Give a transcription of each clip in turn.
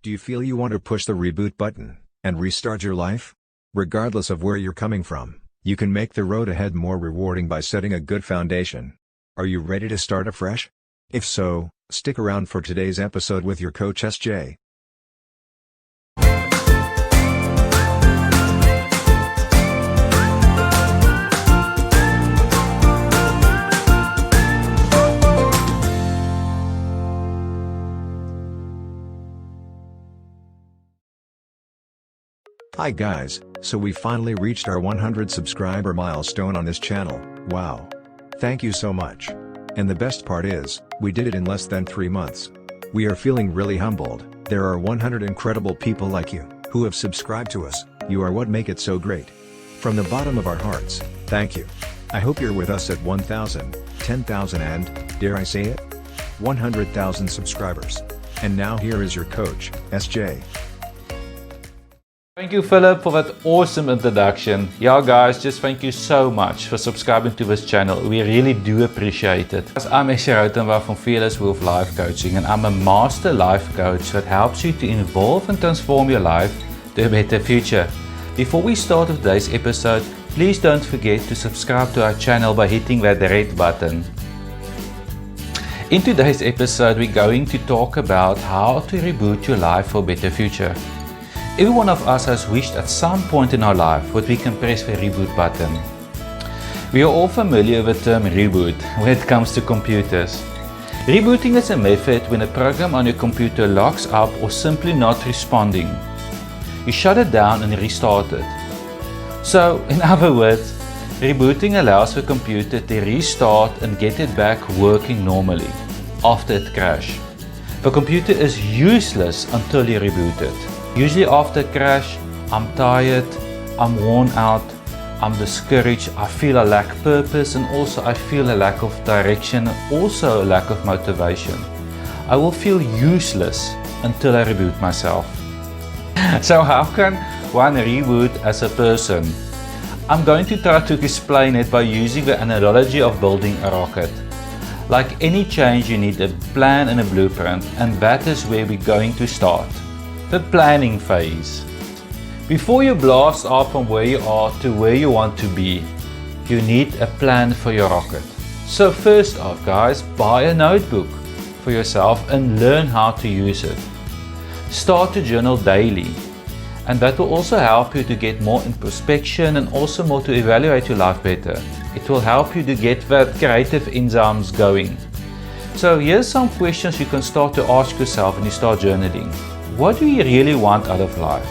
Do you feel you want to push the reboot button and restart your life? Regardless of where you're coming from, you can make the road ahead more rewarding by setting a good foundation. Are you ready to start afresh? If so, stick around for today's episode with your coach SJ. Hi guys, so we finally reached our 100 subscriber milestone on this channel. Wow! Thank you so much. And the best part is, we did it in less than 3 months. We are feeling really humbled. There are 100 incredible people like you, who have subscribed to us. You are what make it so great. From the bottom of our hearts, thank you. I hope you're with us at 1,000, 10,000 and, dare I say it? 100,000 subscribers. And now here is your coach, SJ. Thank you, Philip, for that awesome introduction. Yeah, guys, just thank you so much for subscribing to this channel. We really do appreciate it. I'm SJ Rautenbach from Fearless Wolf Life Coaching, and I'm a master life coach that helps you to evolve and transform your life to a better future. Before we start with today's episode, please don't forget to subscribe to our channel by hitting that red button. In today's episode, we're going to talk about how to reboot your life for a better future. Every one of us has wished at some point in our life that we can press the reboot button. We are all familiar with the term reboot when it comes to computers. Rebooting is a method when a program on your computer locks up or simply not responding. You shut it down and restart it. So, in other words, rebooting allows the computer to restart and get it back working normally after it crashed. The computer is useless until you reboot it. Usually after a crash, I'm tired, I'm worn out, I'm discouraged, I feel a lack of purpose, and also I feel a lack of direction, also a lack of motivation. I will feel useless until I reboot myself. So how can one reboot as a person? I'm going to try to explain it by using the analogy of building a rocket. Like any change, you need a plan and a blueprint, and that is where we're going to start. The planning phase. Before you blast off from where you are to where you want to be, you need a plan for your rocket. So first off, guys, buy a notebook for yourself and learn how to use it. Start to journal daily, and that will also help you to get more introspection and also more to evaluate your life better. It will help you to get that creative enzymes going. So here's some questions you can start to ask yourself when you start journaling. What do you really want out of life?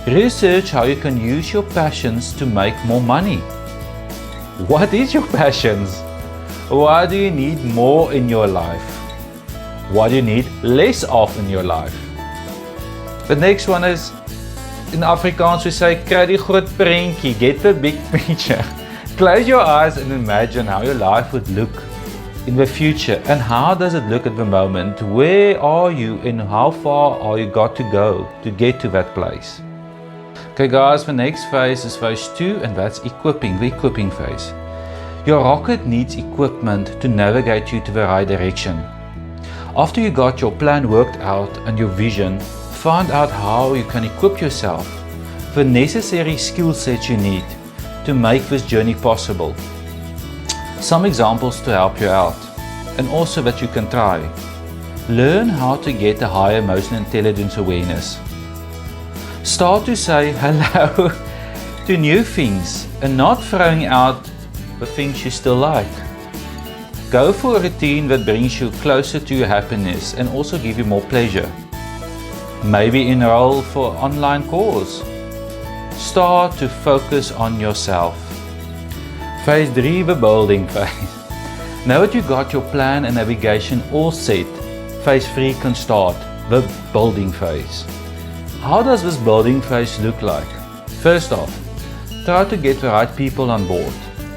Research how you can use your passions to make more money. What is your passions? Why do you need more in your life? What do you need less of in your life? The next one is, in Afrikaans we say, kry die groot prentjie, get the big picture. Close your eyes and imagine how your life would look in the future, and how does it look at the moment? Where are you and how far are you got to go to get to that place? Okay guys, the next phase is phase 2, and that's equipping, the equipping phase. Your rocket needs equipment to navigate you to the right direction. After you got your plan worked out and your vision, find out how you can equip yourself with the necessary skill sets you need to make this journey possible. Some examples to help you out, and also that you can try. Learn how to get a higher emotional intelligence awareness. Start to say hello to new things and not throwing out the things you still like. Go for a routine that brings you closer to your happiness and also give you more pleasure. Maybe enroll for an online course. Start to focus on yourself. Phase 3, the building phase. Now that you got your plan and navigation all set, phase 3 can start, the building phase. How does this building phase look like? First off, try to get the right people on board.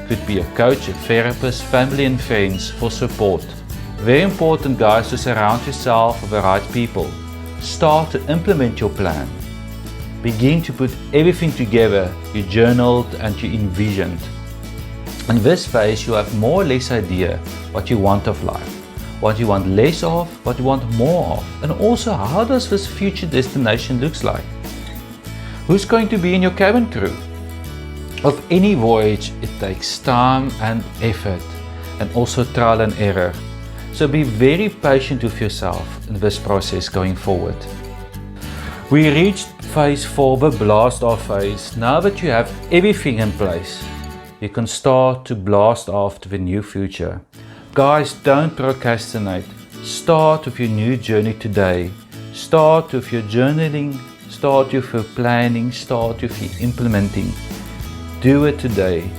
Could be a coach, a therapist, family and friends for support. Very important, guys, to surround yourself with the right people. Start to implement your plan. Begin to put everything together you journaled and you envisioned. In this phase, you have more or less idea what you want of life, what you want less of, what you want more of, and also how does this future destination looks like. Who's going to be in your cabin crew? Of any voyage, it takes time and effort, and also trial and error. So be very patient with yourself in this process going forward. We reached phase 4, the blast off phase. Now that you have everything in place, you can start to blast off to the new future. Guys, don't procrastinate. Start with your new journey today. Start with your journaling, start with your planning, start with your implementing. Do it today.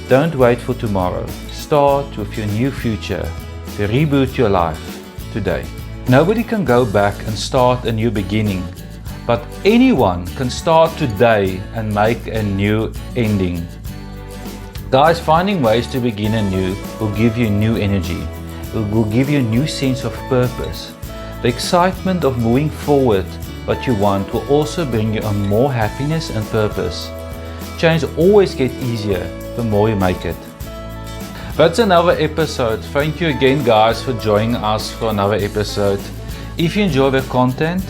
Don't wait for tomorrow. Start with your new future. To reboot your life today. Nobody can go back and start a new beginning, but anyone can start today and make a new ending. Guys, finding ways to begin anew will give you new energy. It will give you a new sense of purpose. The excitement of moving forward what you want will also bring you a more happiness and purpose. Change always gets easier the more you make it. That's another episode. Thank you again guys for joining us for another episode. If you enjoy the content,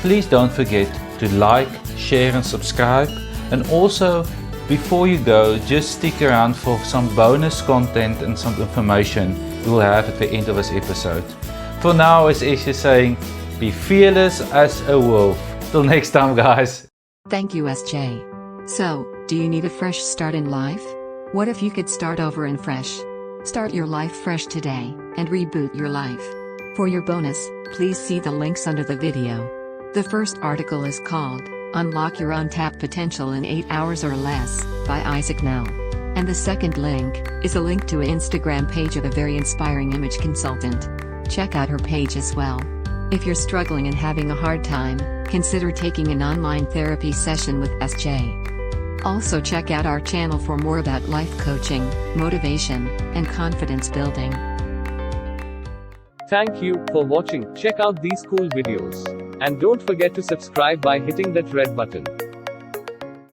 please don't forget to like, share and subscribe. And also, before you go, just stick around for some bonus content and some information we will have at the end of this episode. For now, as Esha saying, be fearless as a wolf. Till next time guys. Thank you, SJ. So, do you need a fresh start in life? What if you could start over and fresh? Start your life fresh today, and reboot your life. For your bonus, please see the links under the video. The first article is called, Unlock Your Untapped Potential in 8 Hours or Less, by Isaac Nell. And the second link, is a link to an Instagram page of a very inspiring image consultant. Check out her page as well. If you're struggling and having a hard time, consider taking an online therapy session with SJ. Also check out our channel for more about life coaching, motivation, and confidence building. Thank you for watching. Check out these cool videos. And don't forget to subscribe by hitting that red button.